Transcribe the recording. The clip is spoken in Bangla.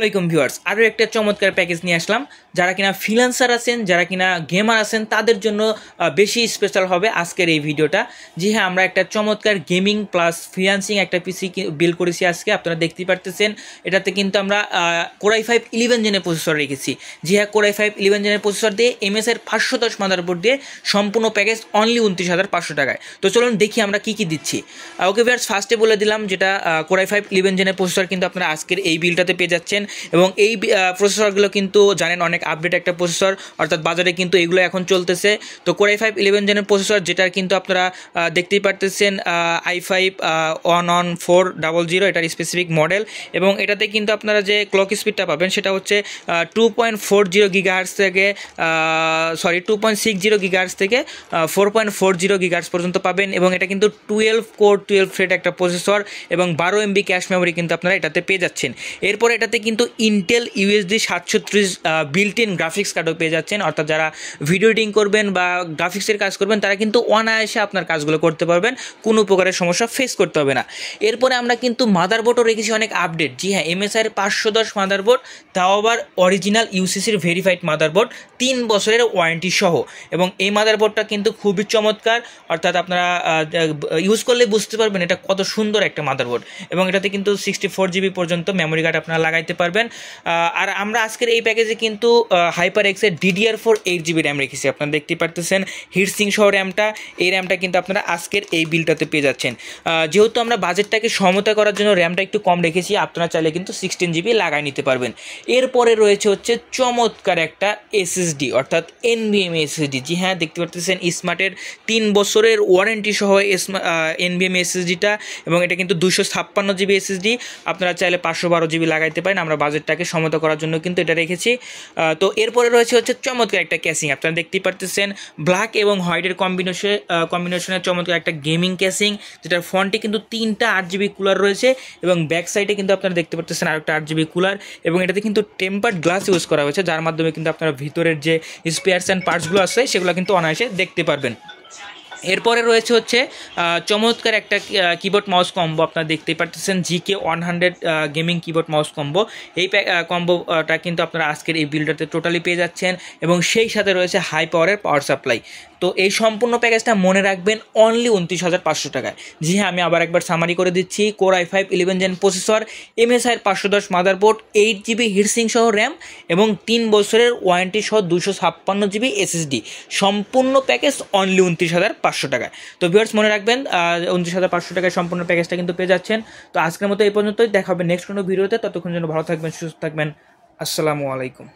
আসসালামাইকুম ভিউয়ার্স, আরও একটা চমৎকার প্যাকেজ নিয়ে আসলাম। যারা কিনা ফ্রিল্যান্সার আছেন, যারা কিনা গেমার আছেন, তাদের জন্য বেশি স্পেশাল হবে আজকের এই ভিডিওটা। জি হ্যাঁ, আমরা একটা চমৎকার গেমিং প্লাস ফ্রিল্যান্সিং একটা পিসি বিল্ড করেছি আজকে। আপনারা দেখতেই পারতেছেন, এটাতে কিন্তু আমরা Core i5 11 জেনের প্রসেসর রেখেছি। জি হ্যাঁ, Core i5 11 জেনের প্রসেসর দিয়ে MSI 510 মাদারবোর্ড দিয়ে সম্পূর্ণ প্যাকেজ অনলি 29,500 টাকায়। তো চলুন দেখি আমরা কী কী দিচ্ছি। ওকে ভিউয়ার্স, ফার্স্টে বলে দিলাম যেটা Core i5 11 জেনের প্রসেসর কিন্তু আপনারা আজকের এই বিলটাতে পেয়ে যাচ্ছেন। এবং এই প্রসেসরগুলো কিন্তু জানেন অনেক আপডেট একটা প্রসেসর, অর্থাৎ বাজারে কিন্তু এগুলো এখন চলতেছে। তো Core i5 11 জেনের প্রসেসর, যেটার কিন্তু আপনারা দেখতেই পারতেছেন i5 11400 এটার স্পেসিফিক মডেল। এবং এটাতে কিন্তু আপনারা যে ক্লক স্পিডটা পাবেন সেটা হচ্ছে 2.40 গিগাহার্টজ থেকে 2.60 গিগাহার্টজ থেকে 4.40 গিগাহার্টজ পর্যন্ত পাবেন। এবং এটা কিন্তু 12 কোর 12 থ্রেড একটা প্রসেসর এবং 12 MB ক্যাশ মেমোরি কিন্তু আপনারা এটাতে পেয়ে যাচ্ছেন। এরপরে এটাতে কিন্তু Intel USD 730 built in graphics কার্ডও পেয়ে যাচ্ছেন, অর্থাৎ যারা ভিডিও এডিটিং করবেন বা গ্রাফিক্সের কাজ করবেন তারা কিন্তু অনায়াসে আপনার কাজগুলো করতে পারবেন, কোনো প্রকারের সমস্যা ফেস করতে হবে না। এরপরে আমরা কিন্তু মাদারবোর্ডও রেখেছি অনেক আপডেট। জি হ্যাঁ, MSI 510 মাদারবোর্ড, তাও আবার অরিজিনাল UCCর ভেরিফাইড মাদারবোর্ড, 3 বছরের ওয়ারেন্টি সহ। এবং এই মাদারবোর্ডটা কিন্তু খুবই চমৎকার, অর্থাৎ আপনারা ইউজ করলে বুঝতে পারবেন এটা কত সুন্দর একটা মাদারবোর্ড। এবং এটাতে কিন্তু 64 GB পর্যন্ত মেমোরি কার্ড আপনারা লাগাইতে পারবেন। আর আমরা আজকের এই প্যাকেজে কিন্তু HyperX-এর DDR4 8 GB র্যাম রেখেছি। আপনারা দেখতে পারতেছেন হিটসিং সহ র্যামটা, এই র্যামটা কিন্তু আপনারা আজকের এই বিলটাতে পেয়ে যাচ্ছেন। যেহেতু আমরা বাজেটটাকে সমতা করার জন্য র্যামটা একটু কম রেখেছি, আপনারা চাইলে কিন্তু 16 GB লাগাই নিতে পারবেন। এরপরে রয়েছে হচ্ছে চমৎকার একটা SSD, অর্থাৎ NVMe SSD। জি হ্যাঁ, দেখতে পারতেছেন স্মার্টের 3 বছরের ওয়ারেন্টি সহ NVMe SSDটা। এবং এটা কিন্তু 256 GB SSD, আপনারা চাইলে 512 GB লাগাইতে পারেন। আমরা বাজেটটাকে সমতা করার জন্য কিন্তু এটা রেখেছি। তো এরপরে রয়েছে হচ্ছে চমৎকার একটা ক্যাসিং। আপনারা দেখতেই পারতেছেন ব্ল্যাক এবং হোয়াইটের কম্বিনেশনের চমৎকার একটা গেমিং ক্যাসিং, যেটার ফ্রন্টে কিন্তু 3টা 8 GB কুলার রয়েছে এবং ব্যাক সাইডে কিন্তু আপনারা দেখতে পারতেছেন আরেকটা 8 GB কুলার। এবং এটাতে কিন্তু টেম্পার্ড গ্লাস ইউজ করা হয়েছে, যার মাধ্যমে কিন্তু আপনারা ভিতরের যে স্পেয়ারস অ্যান্ড পার্টসগুলো আছে সেগুলো কিন্তু অনায়াসে দেখতে পারবেন। এরপরে রয়েছে হচ্ছে চমৎকার একটা কিবোর্ড মাউস কম্বো। আপনারা দেখতেই পারতেছেন GK100 gaming keyboard mouse combo. এই কম্বোটা কিন্তু আপনারা আজকের এই বিল্ডারতে টোটালি পেয়ে যাচ্ছেন। এবং সেই সাথে রয়েছে হাই পাওয়ারের পাওয়ার সাপ্লাই। তো এই সম্পূর্ণ প্যাকেজটা মনে রাখবেন অনলি 29,500 টাকায়। জি হ্যাঁ, আমি আবার একবার সামারি করে দিচ্ছি। Core i5 11 gen processor, MSI 510 motherboard, 8 GB heatsink সহ র্যাম এবং 3 বছরের ওয়ারেন্টি সহ 256 GB SSD, সম্পূর্ণ প্যাকেজ অনলি 29,500 টাকায়। তো ভিউয়ার্স, মনে রাখবেন 29,500 টাকায় সম্পূর্ণ প্যাকেজটা কিন্তু পেয়ে যাচ্ছেন। তো আজকের মতো এই পর্যন্তই, দেখা হবে নেক্সট কোনো ভিডিওতে। ততক্ষণ জন্য ভালো থাকবেন, সুস্থ থাকবেন। আসসালামু আলাইকুম।